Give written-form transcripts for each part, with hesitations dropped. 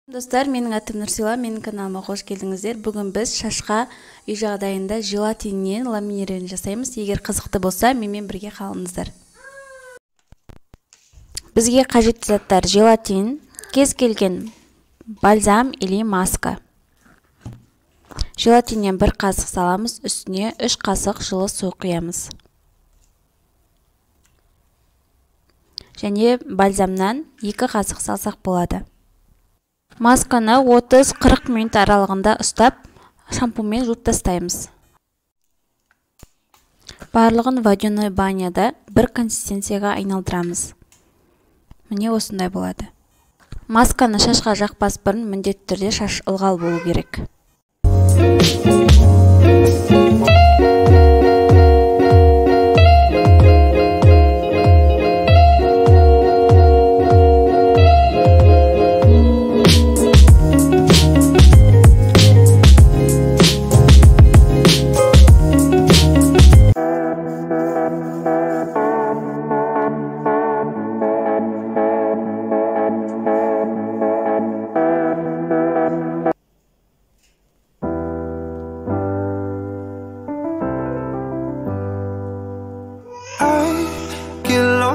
Достар, менің атым Нұрсила, менің каналыма қош келдіңіздер. Бүгін біз шашқа үй жағдайында желатиннен ламинирование жасаймыз. Егер қызықты болса, менімен бірге қалыңыздар. Бізге қажетті заттар: желатин, кез келген бальзам или маска. Желатиннен 1 қасық саламыз, үстіне 3 қасық жылы су құямыз. Және бальзамнан 2 қасық салсақ болады. Масканы 30-40 минут аралығында ұстап, шампунмен жуып тастаймыз. Барлығын водяной баняда бір консистенцияға айналдырамыз. Міне осындай болады. Масканы шашқа жақпас бұрын міндетті түрде шаш ылғал болу керек.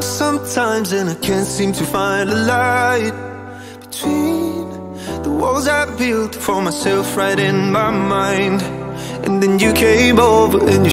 Sometimes and I can't seem to find a light between the walls I built for myself right in my mind. And then you came over and you